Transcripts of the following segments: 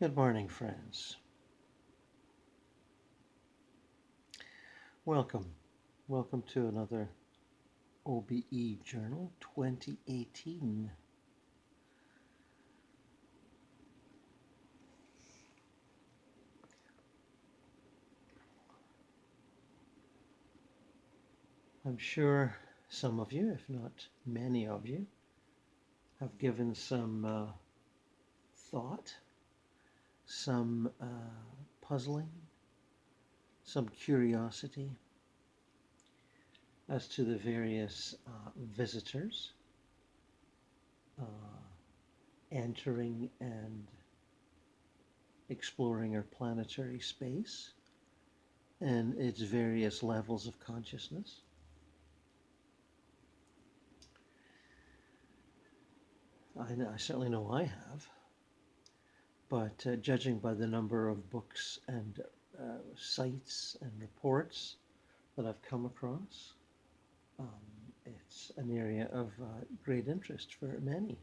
Good morning, friends. Welcome. Welcome to another OBEJournal 2018. I'm sure some of you, if not many of you, have given some thought, some puzzling, some curiosity as to the various visitors entering and exploring our planetary space and its various levels of consciousness. I certainly know I have, but judging by the number of books and sites and reports that I've come across, it's an area of great interest for many,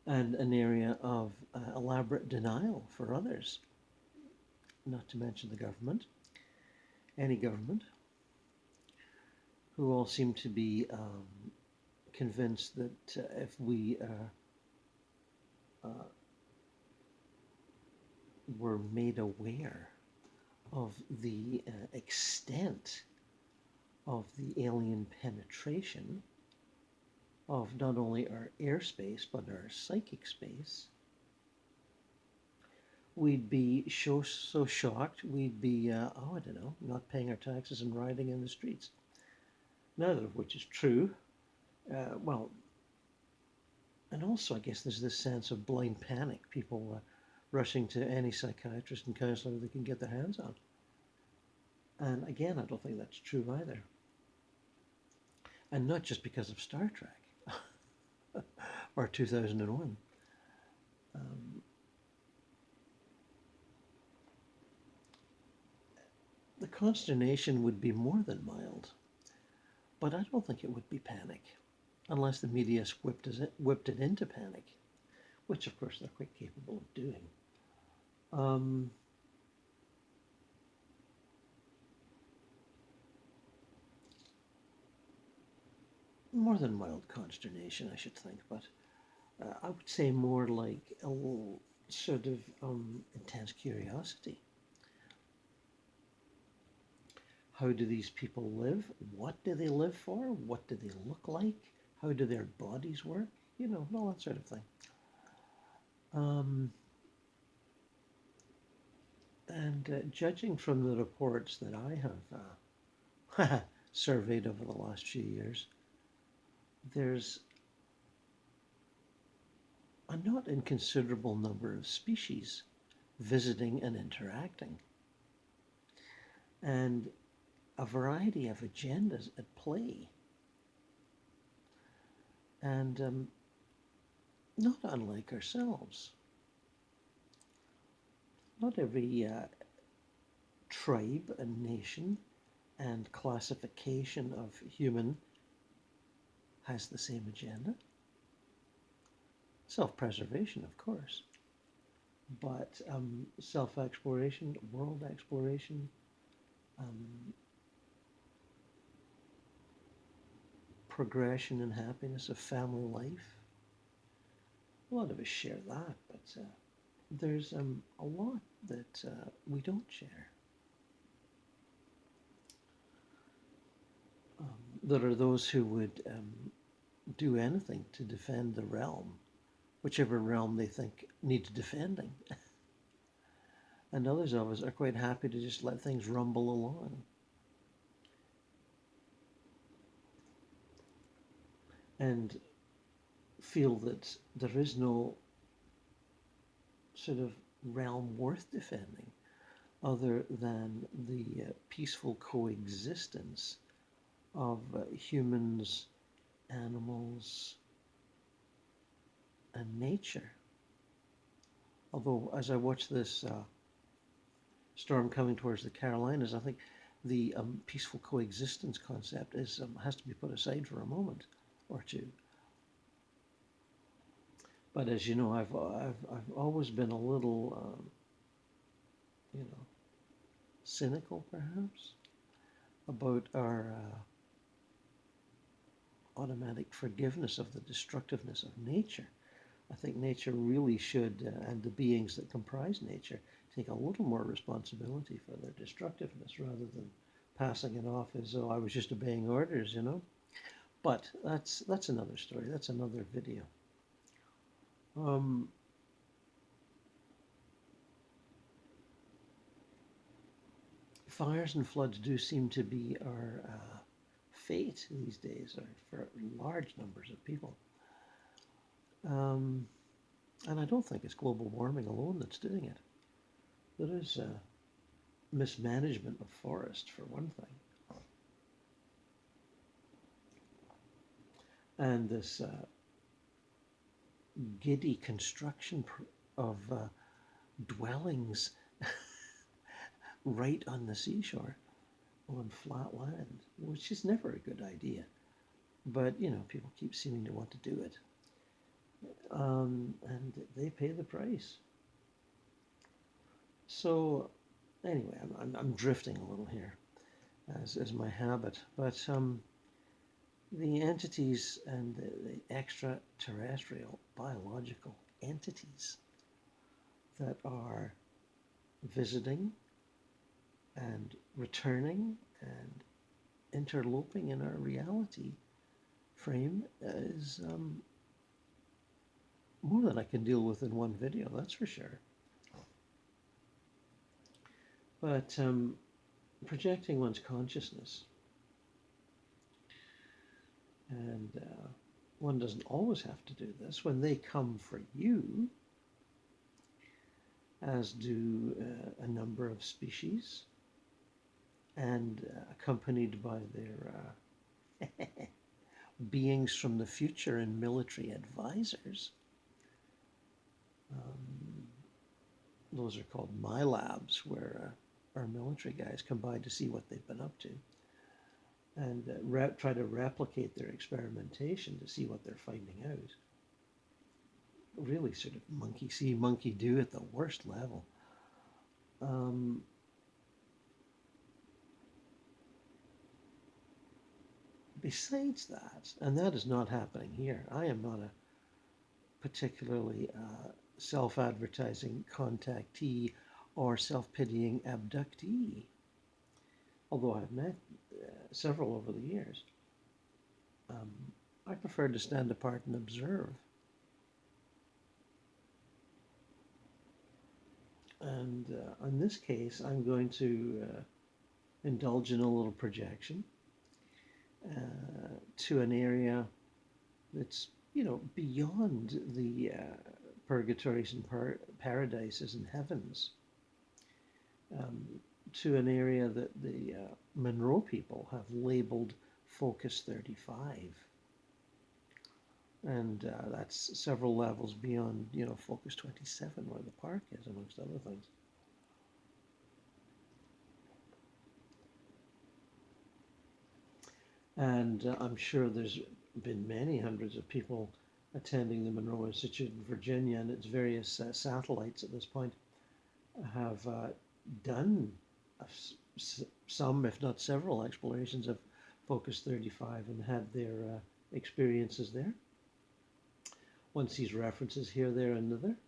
and an area of elaborate denial for others, not to mention the government, any government, who all seem to be convinced that if we were made aware of the extent of the alien penetration of not only our airspace but our psychic space, we'd be so shocked we'd be, I don't know, not paying our taxes and rioting in the streets. Neither of which is true. Well, and also I guess there's this sense of blind panic, people rushing to any psychiatrist and counselor they can get their hands on. And again, I don't think that's true either. And not just because of Star Trek or 2001. The consternation would be more than mild, but I don't think it would be panic, unless the media whipped it into panic, which of course they're quite capable of doing. More than mild consternation, I should think, but I would say more like a little sort of intense curiosity. How do these people live? What do they live for? What do they look like? How do their bodies work? You know, all that sort of thing. And judging from the reports that I have surveyed over the last few years, there's a not inconsiderable number of species visiting and interacting, and a variety of agendas at play. And not unlike ourselves. Not every tribe and nation and classification of human has the same agenda. Self-preservation, of course, but self-exploration, world exploration, progression and happiness of family life. A lot of us share that, but there's a lot that we don't share. There are those who would do anything to defend the realm, whichever realm they think needs defending. And others of us are quite happy to just let things rumble along. And feel that there is no sort of realm worth defending other than the peaceful coexistence of humans, animals, and nature. Although, as I watch this storm coming towards the Carolinas, I think the peaceful coexistence concept has to be put aside for a moment or two. But as you know, I've always been a little, you know, cynical perhaps about our automatic forgiveness of the destructiveness of nature. I think nature really should, and the beings that comprise nature, take a little more responsibility for their destructiveness rather than passing it off as though I was just obeying orders, you know. But that's another story. That's another video. Fires and floods do seem to be our fate these days, or for large numbers of people. And I don't think it's global warming alone that's doing it. There is mismanagement of forest, for one thing. And this giddy construction of dwellings right on the seashore on flat land, which is never a good idea. But, you know, people keep seeming to want to do it. And they pay the price. So, anyway, I'm drifting a little here, as is my habit. But the entities and the extraterrestrial biological entities that are visiting and returning and interloping in our reality frame is more than I can deal with in one video, that's for sure. But projecting one's consciousness, and one doesn't always have to do this, when they come for you, as do a number of species, and accompanied by their beings from the future and military advisors. Those are called my labs, where our military guys come by to see what they've been up to and try to replicate their experimentation to see what they're finding out. Really sort of monkey see, monkey do at the worst level. Besides that, and that is not happening here, I am not a particularly self-advertising contactee or self-pitying abductee, although I've met several over the years. I prefer to stand apart and observe. And in this case, I'm going to indulge in a little projection to an area that's, you know, beyond the purgatories and paradises and heavens, to an area that the Monroe people have labeled Focus 35. And that's several levels beyond, you know, Focus 27, where the park is, amongst other things. And I'm sure there's been many hundreds of people attending the Monroe Institute in Virginia, and its various satellites at this point have done some, if not several, explorations of Focus 35 and had their experiences there. One sees references here, there, and there.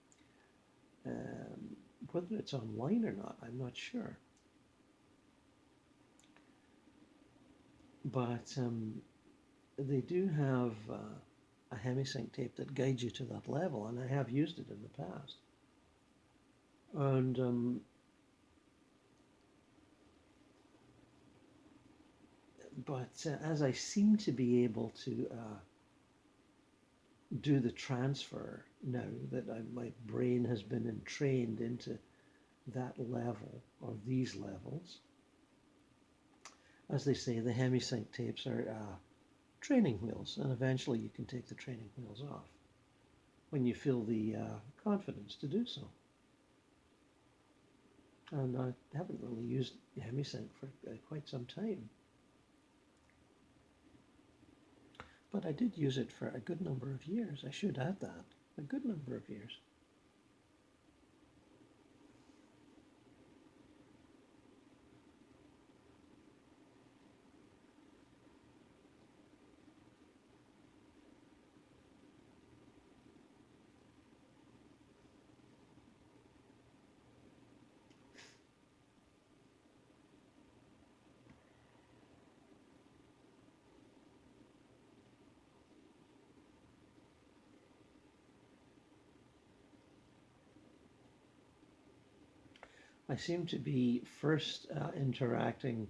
Whether it's online or not, I'm not sure. But they do have a hemisync tape that guides you to that level, and I have used it in the past. And but as I seem to be able to do the transfer now that my brain has been entrained into that level, or these levels, as they say, the hemisync tapes are training wheels, and eventually you can take the training wheels off when you feel the confidence to do so. And I haven't really used hemisync for quite some time. But I did use it for a good number of years. I should add that. a good number of years. I seem to be first interacting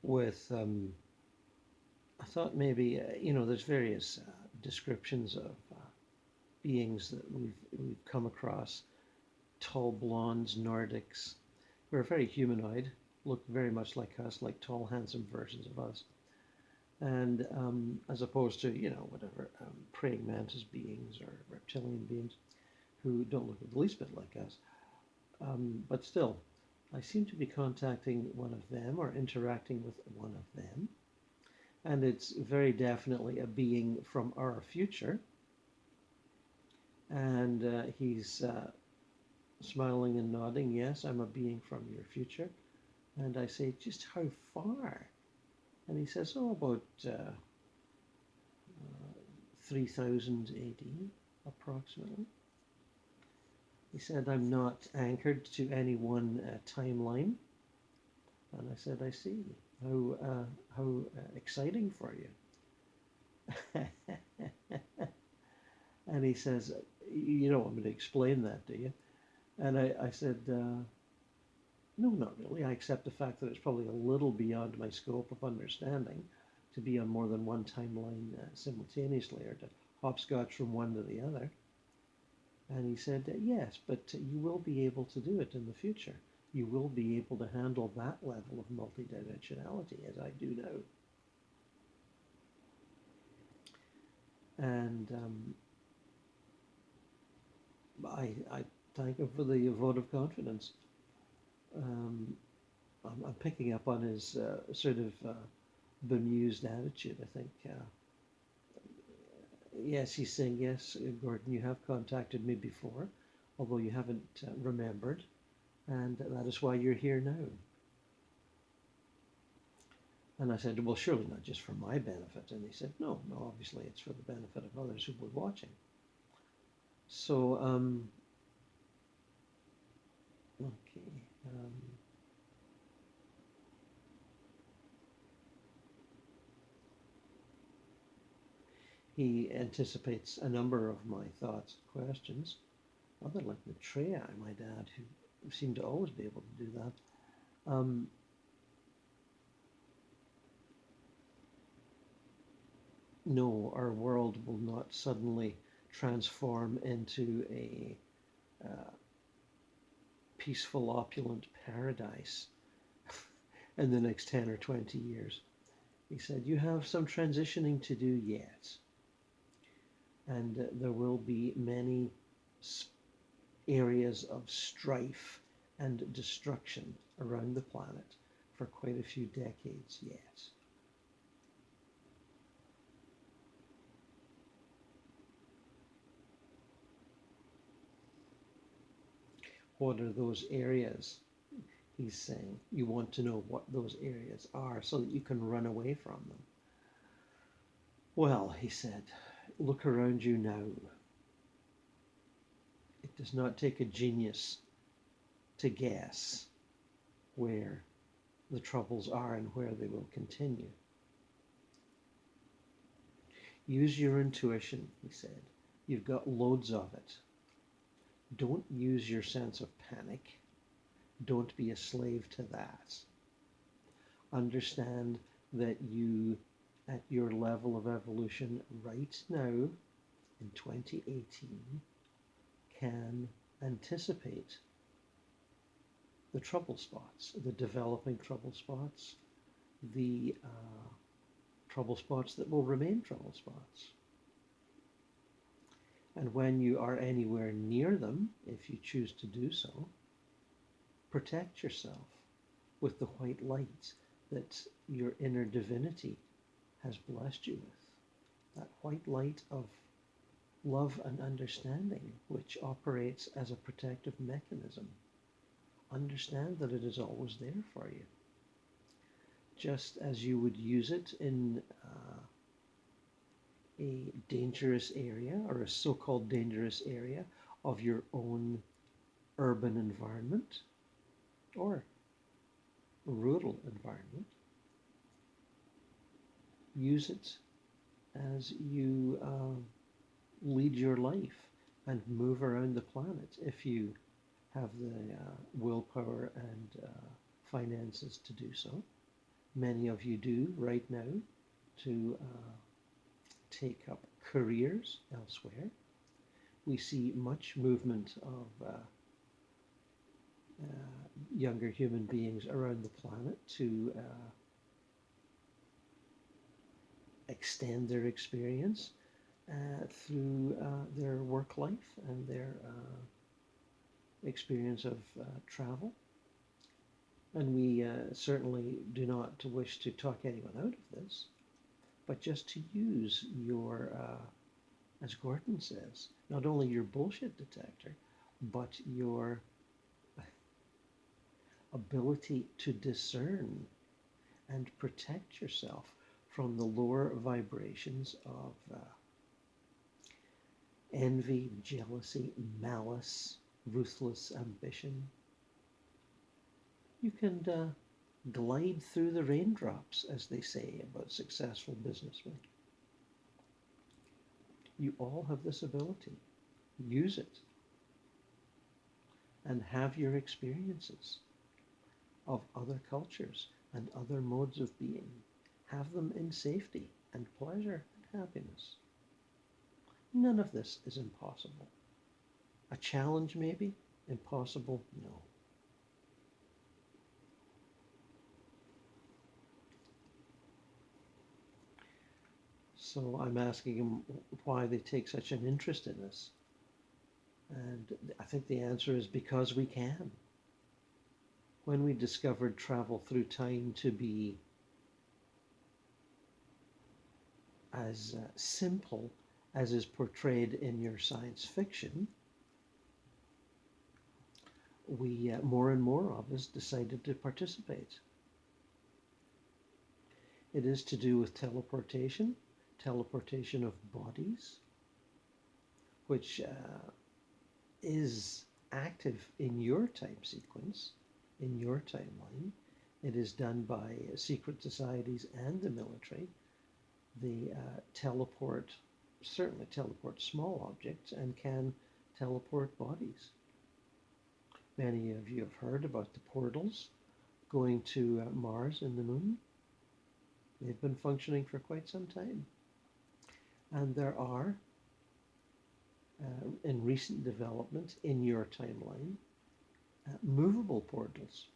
with, I thought maybe, there's various descriptions of beings that we've come across. Tall blondes, Nordics, who are very humanoid, look very much like us, like tall, handsome versions of us. And as opposed to, whatever, praying mantis beings or reptilian beings who don't look the least bit like us. But still, I seem to be contacting one of them or interacting with one of them. And it's very definitely a being from our future. And he's smiling and nodding, yes, I'm a being from your future. And I say, just how far? And he says, oh, about 3000 AD, approximately. He said, I'm not anchored to any one timeline. And I said, I see. How exciting for you. And he says, you don't want me to explain that, do you? And I said, no, not really. I accept the fact that it's probably a little beyond my scope of understanding to be on more than one timeline simultaneously, or to hopscotch from one to the other. And he said, yes, but you will be able to do it in the future. You will be able to handle that level of multidimensionality, as I do now. And I thank him for the vote of confidence. I'm picking up on his sort of bemused attitude, I think. Yes, he's saying, yes, Gordon, you have contacted me before, although you haven't remembered, and that is why you're here now. And I said, well, surely not just for my benefit. And he said, no, obviously it's for the benefit of others who were watching. So, okay. He anticipates a number of my thoughts and questions, other like Maitreya, my dad, who seemed to always be able to do that. No, our world will not suddenly transform into a peaceful, opulent paradise in the next 10 or 20 years. He said, you have some transitioning to do yet. And there will be many areas of strife and destruction around the planet for quite a few decades yet. What are those areas? He's saying, you want to know what those areas are so that you can run away from them. Well, he said, look around you now. It does not take a genius to guess where the troubles are and where they will continue. Use your intuition, he said. You've got loads of it. Don't use your sense of panic. Don't be a slave to that. Understand that you, at your level of evolution right now, in 2018, can anticipate the trouble spots, the developing trouble spots, the trouble spots that will remain trouble spots. And when you are anywhere near them, if you choose to do so, protect yourself with the white light that your inner divinity has blessed you with. That white light of love and understanding, which operates as a protective mechanism. Understand that it is always there for you, just as you would use it in a dangerous area or a so-called dangerous area of your own urban environment or rural environment. Use it as you lead your life and move around the planet if you have the willpower and finances to do so. Many of you do right now to take up careers elsewhere. We see much movement of younger human beings around the planet to extend their experience through their work life and their experience of travel. And we certainly do not wish to talk anyone out of this, but just to use your, as Gordon says, not only your bullshit detector, but your ability to discern and protect yourself from the lower vibrations of envy, jealousy, malice, ruthless ambition. You can glide through the raindrops, as they say about successful businessmen. You all have this ability. Use it. And have your experiences of other cultures and other modes of being. Have them in safety and pleasure and happiness. None of this is impossible. A challenge, maybe? Impossible? No. So I'm asking them why they take such an interest in this. And I think the answer is because we can. When we discovered travel through time to be as simple as is portrayed in your science fiction, we, more and more of us, decided to participate. It is to do with teleportation of bodies, which is active in your time sequence, in your timeline. It is done by secret societies and the military. They certainly teleport small objects and can teleport bodies. Many of you have heard about the portals going to Mars and the Moon. They've been functioning for quite some time. And there are, in recent development in your timeline, movable portals.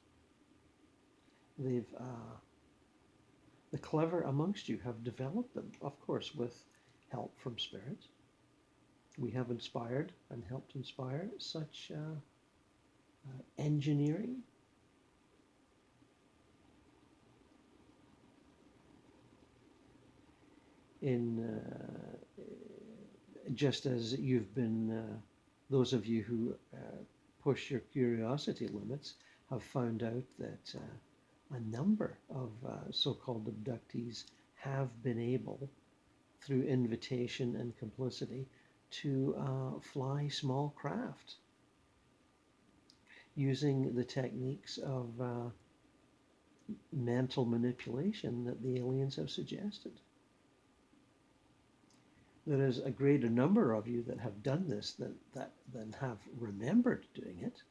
The clever amongst you have developed them, of course, with help from Spirit. We have inspired and helped inspire such engineering. Just as you've been, those of you who push your curiosity limits have found out that a number of so-called abductees have been able, through invitation and complicity, to fly small craft using the techniques of mental manipulation that the aliens have suggested. There is a greater number of you that have done this than have remembered doing it.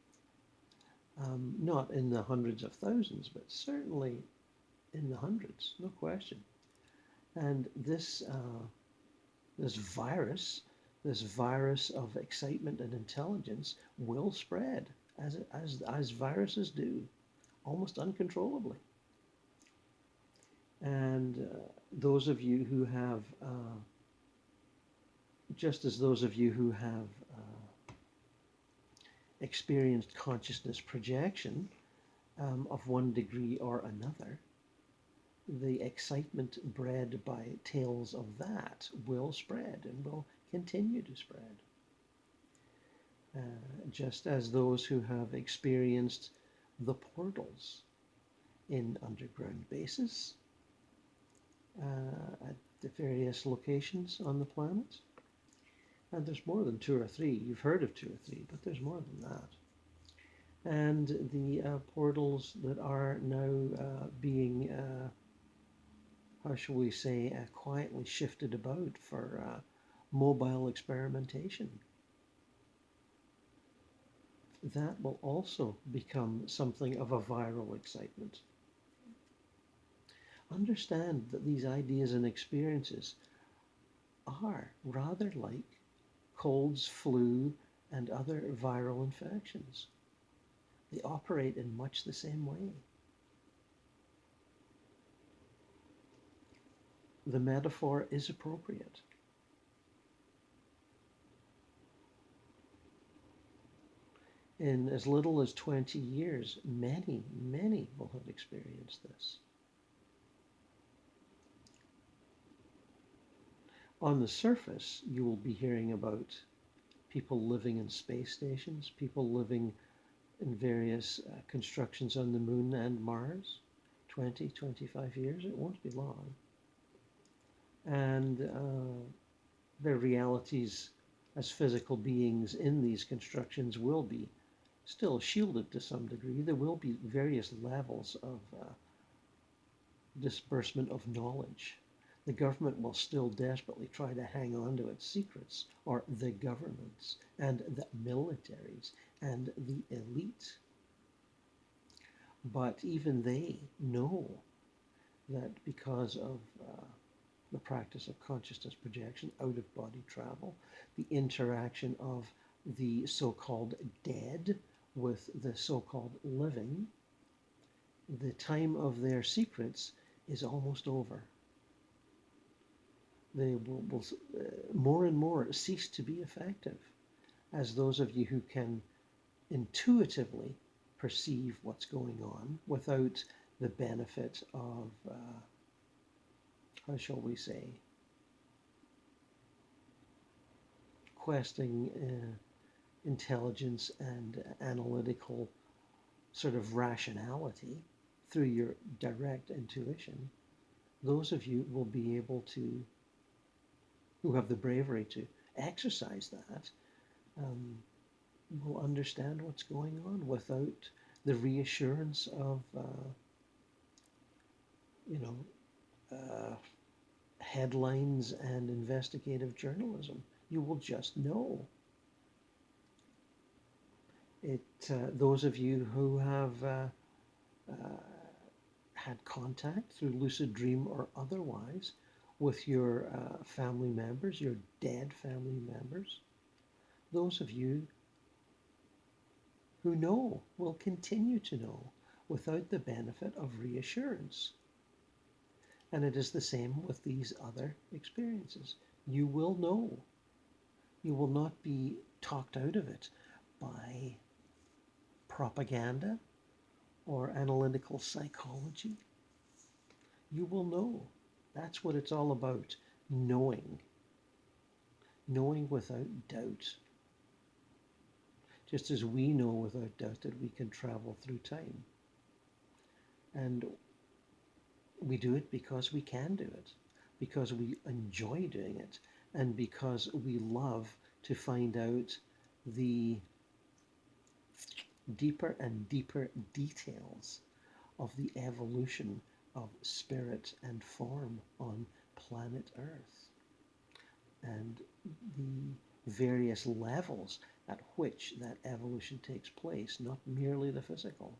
Not in the hundreds of thousands, but certainly in the hundreds, no question. And this virus of excitement and intelligence will spread as viruses do, almost uncontrollably. And those of you who have, just as those of you who have experienced consciousness projection of one degree or another, the excitement bred by tales of that will spread and will continue to spread. Just as those who have experienced the portals in underground bases at the various locations on the planet. And there's more than two or three. You've heard of two or three, but there's more than that. And the portals that are now being, how shall we say, quietly shifted about for mobile experimentation. That will also become something of a viral excitement. Understand that these ideas and experiences are rather like colds, flu, and other viral infections. They operate in much the same way. The metaphor is appropriate. In as little as 20 years, many, many will have experienced this. On the surface, you will be hearing about people living in space stations, people living in various constructions on the moon and Mars. 20, 25 years, it won't be long. And their realities as physical beings in these constructions will be still shielded to some degree. There will be various levels of disbursement of knowledge. The government will still desperately try to hang on to its secrets, or the governments and the militaries and the elite. But even they know that because of the practice of consciousness projection, out-of-body travel, the interaction of the so-called dead with the so-called living, the time of their secrets is almost over. They will more and more cease to be effective as those of you who can intuitively perceive what's going on without the benefit of, how shall we say, questing intelligence and analytical sort of rationality through your direct intuition. Those of you will be able to, who have the bravery to exercise that, will understand what's going on without the reassurance of, headlines and investigative journalism. You will just know. Those of you who have had contact through lucid dream or otherwise with your family members, your dead family members, those of you who know will continue to know without the benefit of reassurance. And it is the same with these other experiences. You will know. You will not be talked out of it by propaganda or analytical psychology. You will know. That's what it's all about, knowing. Knowing without doubt. Just as we know without doubt that we can travel through time. And we do it because we can do it, because we enjoy doing it, and because we love to find out the deeper and deeper details of the evolution of spirit and form on planet Earth, and the various levels at which that evolution takes place, not merely the physical.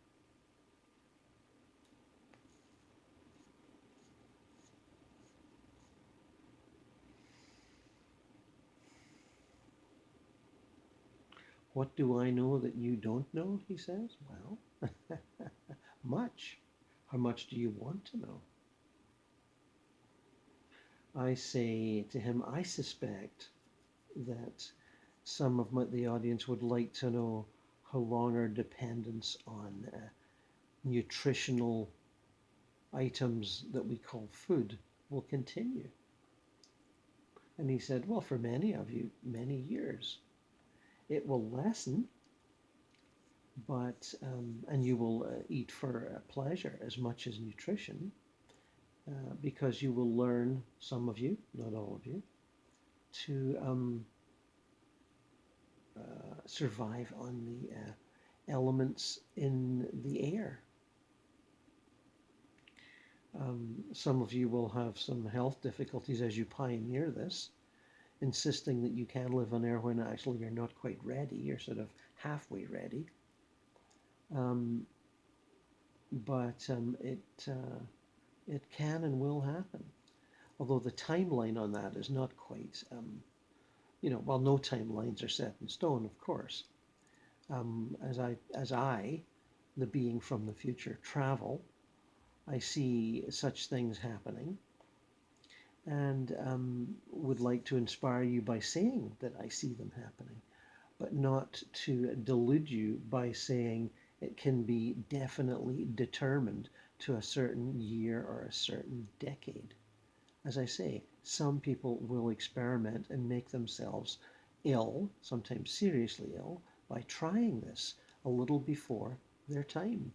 What do I know that you don't know, he says? Well, much. How much do you want to know? I say to him, I suspect that some of the audience would like to know how long our dependence on nutritional items that we call food will continue. And he said, well, for many of you, many years. It will lessen, but and you will eat for pleasure as much as nutrition, because you will learn, some of you, not all of you, to survive on the elements in the air. Some of you will have some health difficulties as you pioneer this, insisting that you can live on air when actually you're not quite ready. You're sort of halfway ready. But it can and will happen. Although the timeline on that is not quite, well, no timelines are set in stone, of course. As I, the being from the future, travel, I see such things happening, and would like to inspire you by saying that I see them happening, but not to delude you by saying it can be definitely determined to a certain year or a certain decade. As I say, some people will experiment and make themselves ill, sometimes seriously ill, by trying this a little before their time.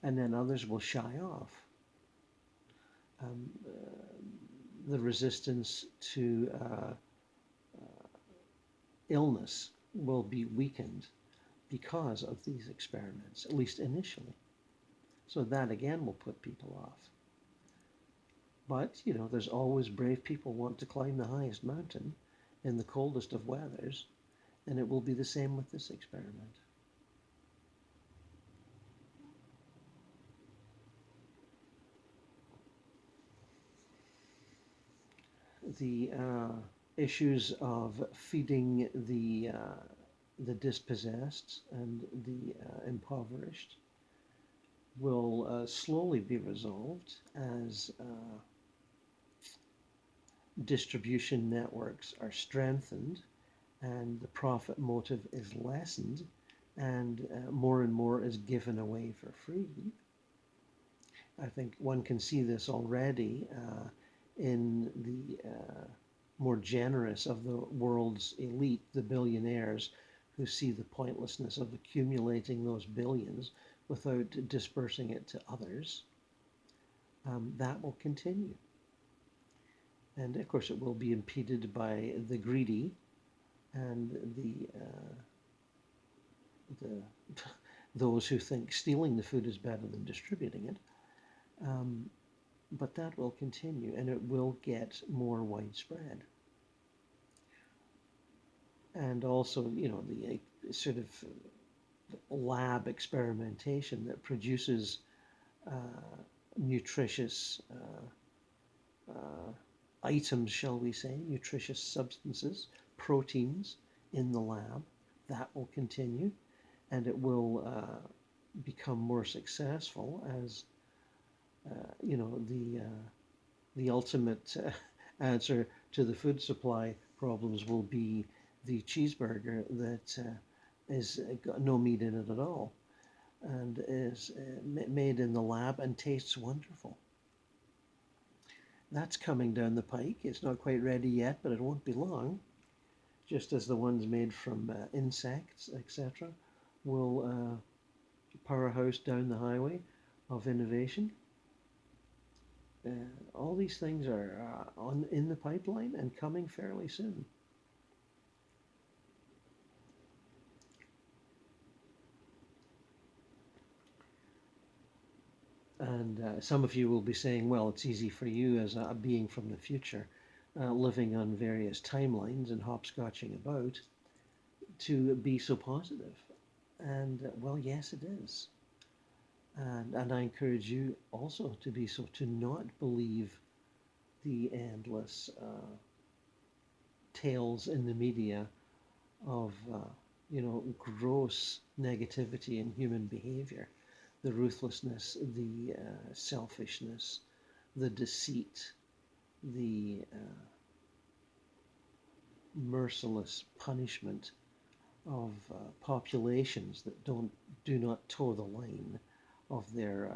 And then others will shy off. The resistance to illness will be weakened because of these experiments, at least initially. So that again will put people off. But, there's always brave people want to climb the highest mountain in the coldest of weathers, and it will be the same with this experiment. The issues of feeding the dispossessed and the impoverished will slowly be resolved as distribution networks are strengthened and the profit motive is lessened, and more is given away for free. I think one can see this already in the more generous of the world's elite, the billionaires, who see the pointlessness of accumulating those billions without dispersing it to others. That will continue. And of course it will be impeded by the greedy and those who think stealing the food is better than distributing it. But that will continue, and it will get more widespread. And also, the sort of lab experimentation that produces nutritious items, shall we say, nutritious substances, proteins in the lab, that will continue, and it will become more successful as the ultimate answer to the food supply problems will be the cheeseburger that is got no meat in it at all and is made in the lab and tastes wonderful. That's coming down the pike. It's not quite ready yet, but it won't be long. Just as the ones made from insects, etc., will powerhouse down the highway of innovation. All these things are in the pipeline and coming fairly soon. And some of you will be saying, well, it's easy for you as a being from the future, living on various timelines and hopscotching about, to be so positive. And well, yes, it is. And I encourage you also to be so, to not believe the endless tales in the media of, gross negativity in human behavior, the ruthlessness, the selfishness, the deceit, the merciless punishment of populations that do not toe the line of their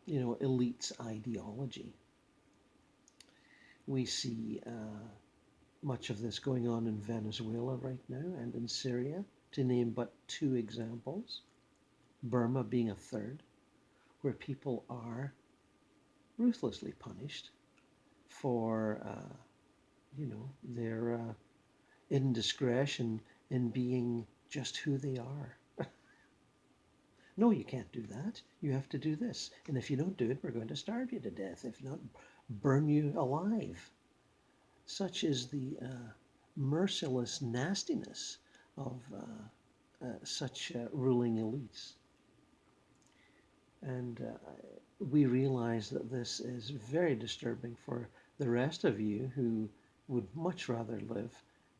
elite's ideology. We see much of this going on in Venezuela right now and in Syria, to name but two examples, Burma being a third, where people are ruthlessly punished for, their indiscretion in being just who they are. No, you can't do that. You have to do this. And if you don't do it, we're going to starve you to death, if not burn you alive. Such is the merciless nastiness of such ruling elites. And we realize that this is very disturbing for the rest of you who would much rather live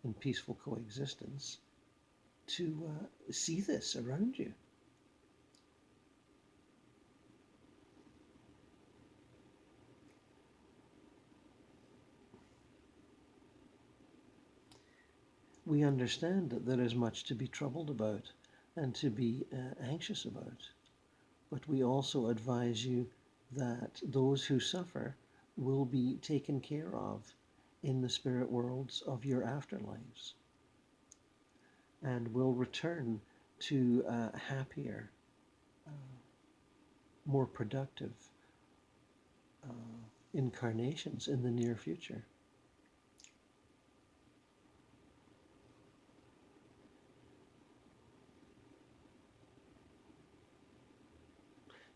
in peaceful coexistence to see this around you. We understand that there is much to be troubled about and to be anxious about, but we also advise you that those who suffer will be taken care of in the spirit worlds of your afterlives and will return to happier, more productive incarnations in the near future.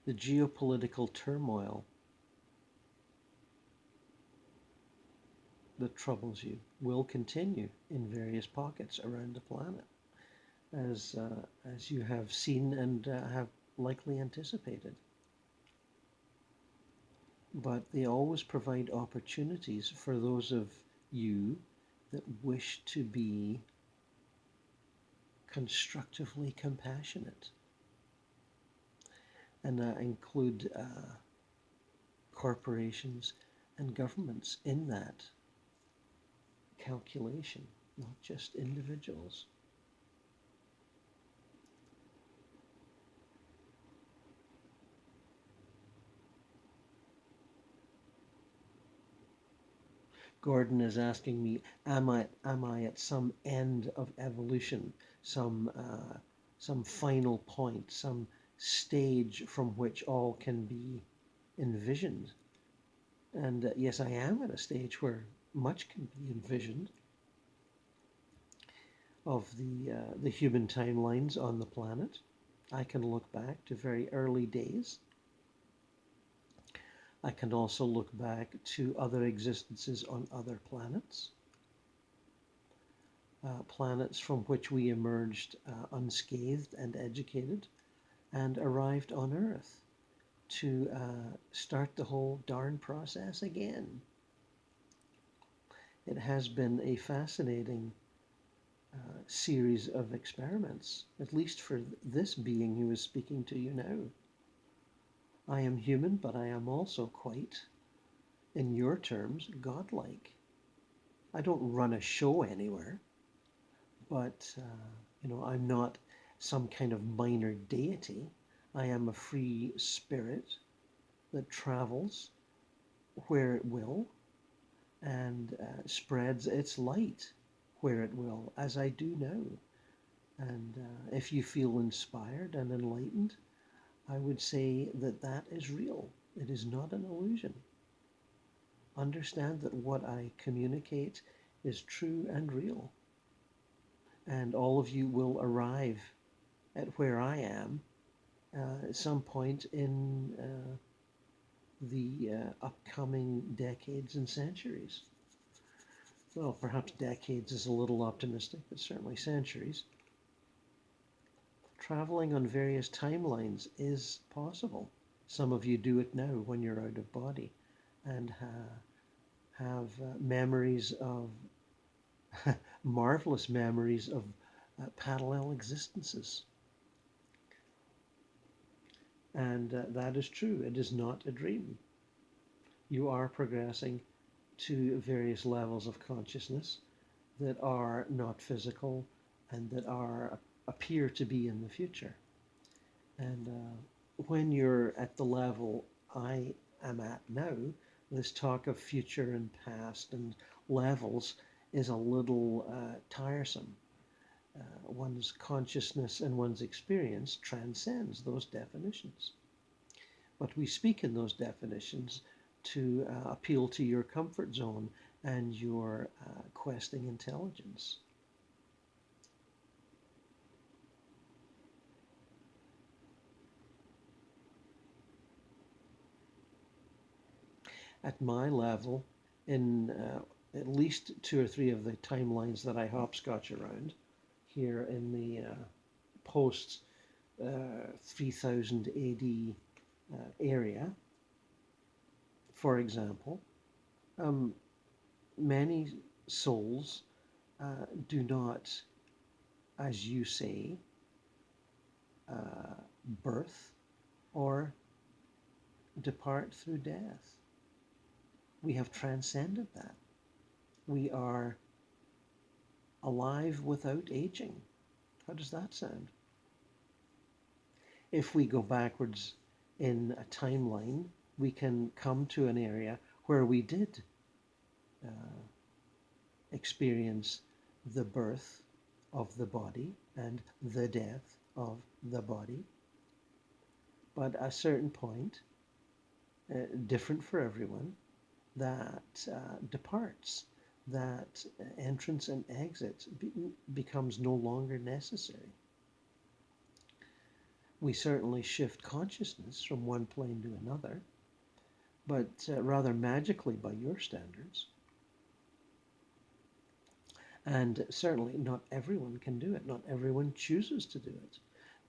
The geopolitical turmoil that troubles you will continue in various pockets around the planet, as you have seen and have likely anticipated. But they always provide opportunities for those of you that wish to be constructively compassionate. And include corporations and governments in that calculation, not just individuals. Gordon is asking me, am I at some end of evolution, some final point, some stage from which all can be envisioned? And yes, I am at a stage where much can be envisioned of the human timelines on the planet. I can look back to very early days. I can also look back to other existences on other planets, planets from which we emerged unscathed and educated and arrived on Earth to start the whole darn process again. It has been a fascinating series of experiments, at least for this being who is speaking to you now. I am human, but I am also quite, in your terms, godlike. I don't run a show anywhere, but I'm not some kind of minor deity. I am a free spirit that travels where it will and spreads its light where it will, as I do now. And if you feel inspired and enlightened, I would say that that is real. It is not an illusion. Understand that what I communicate is true and real. And all of you will arrive at where I am at some point in the upcoming decades and centuries. Well, perhaps decades is a little optimistic, but certainly centuries. Traveling on various timelines is possible. Some of you do it now when you're out of body and have memories of, marvelous memories of parallel existences. And that is true. It is not a dream. You are progressing to various levels of consciousness that are not physical and that appear to be in the future. And when you're at the level I am at now, This talk of future and past and levels is a little tiresome. One's consciousness and one's experience transcends those definitions. But we speak in those definitions to appeal to your comfort zone and your questing intelligence. At my level, in at least 2 or 3 of the timelines that I hopscotch around here in the post 3000 AD area, for example, many souls do not, as you say, birth or depart through death. We have transcended that. We are alive without aging. How does that sound? If we go backwards in a timeline, we can come to an area where we did experience the birth of the body and the death of the body. But at a certain point, different for everyone, that departs, that entrance and exit becomes no longer necessary. We certainly shift consciousness from one plane to another, but rather magically by your standards. And certainly not everyone can do it. Not everyone chooses to do it.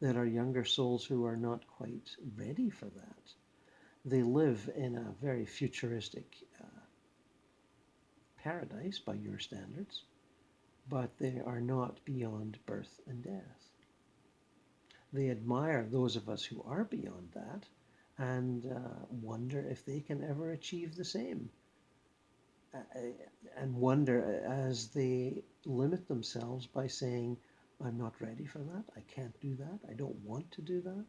There are younger souls who are not quite ready for that. They live in a very futuristic paradise by your standards, but they are not beyond birth and death. They admire those of us who are beyond that and wonder if they can ever achieve the same. And wonder as they limit themselves by saying, I'm not ready for that, I can't do that, I don't want to do that.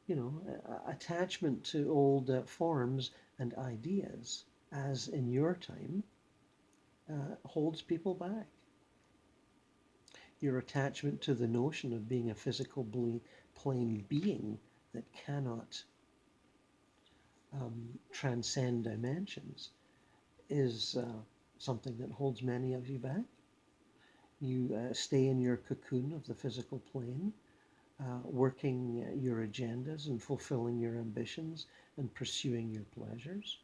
You know, attachment to old forms and ideas, as in your time, holds people back. Your attachment to the notion of being a physical plane being that cannot transcend dimensions is something that holds many of you back. You stay in your cocoon of the physical plane, working your agendas and fulfilling your ambitions and pursuing your pleasures,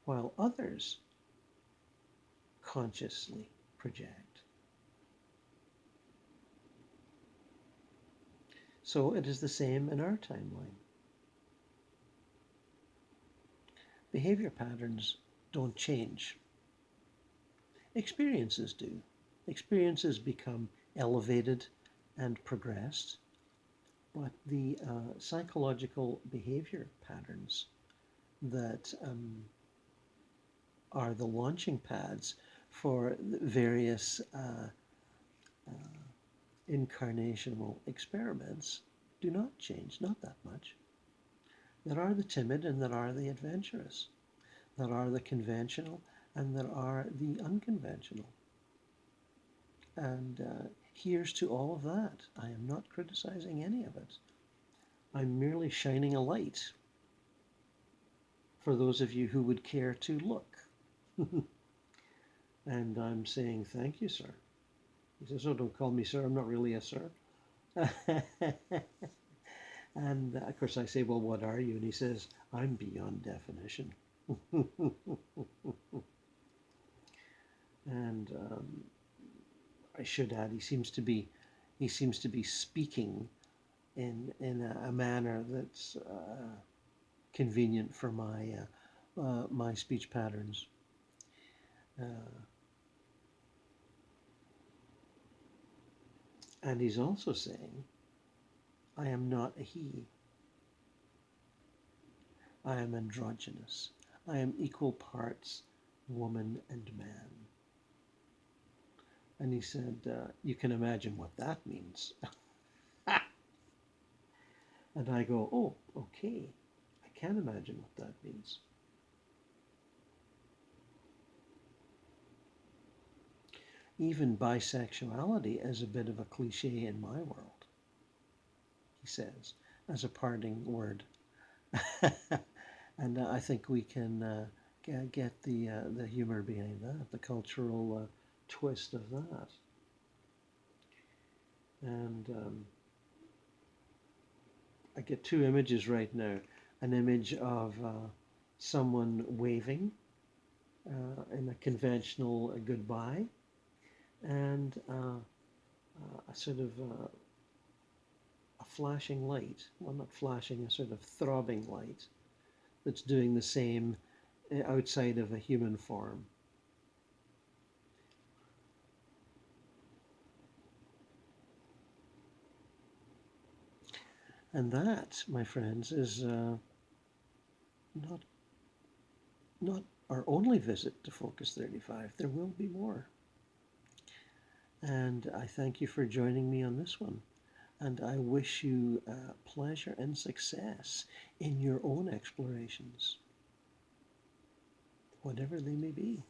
while others consciously project. So it is the same in our timeline. Behavior patterns don't change. Experiences do. Experiences become elevated and progressed, but the psychological behavior patterns that are the launching pads for various incarnational experiments do not change, not that much. There are the timid and there are the adventurous. There are the conventional and there are the unconventional. And here's to all of that. I am not criticizing any of it. I'm merely shining a light for those of you who would care to look. And I'm saying, thank you, sir. He says, oh, don't call me sir. I'm not really a sir. And of course I say, well, what are you? And he says, I'm beyond definition. And I should add, he seems to be speaking in a manner that's convenient for my my speech patterns. And he's also saying, I am not a he. I am androgynous. I am equal parts woman and man. And he said, you can imagine what that means. And I go, oh, okay. I can imagine what that means. Even bisexuality is a bit of a cliche in my world, he says, as a parting word. And I think we can get the humor behind that, the cultural twist of that. And I get two images right now. An image of someone waving in a conventional goodbye, and a sort of a flashing light. Well, not flashing, a sort of throbbing light that's doing the same outside of a human form. And that, my friends, is not not our only visit to Focus 35. There will be more. And I thank you for joining me on this one. And I wish you pleasure and success in your own explorations, whatever they may be.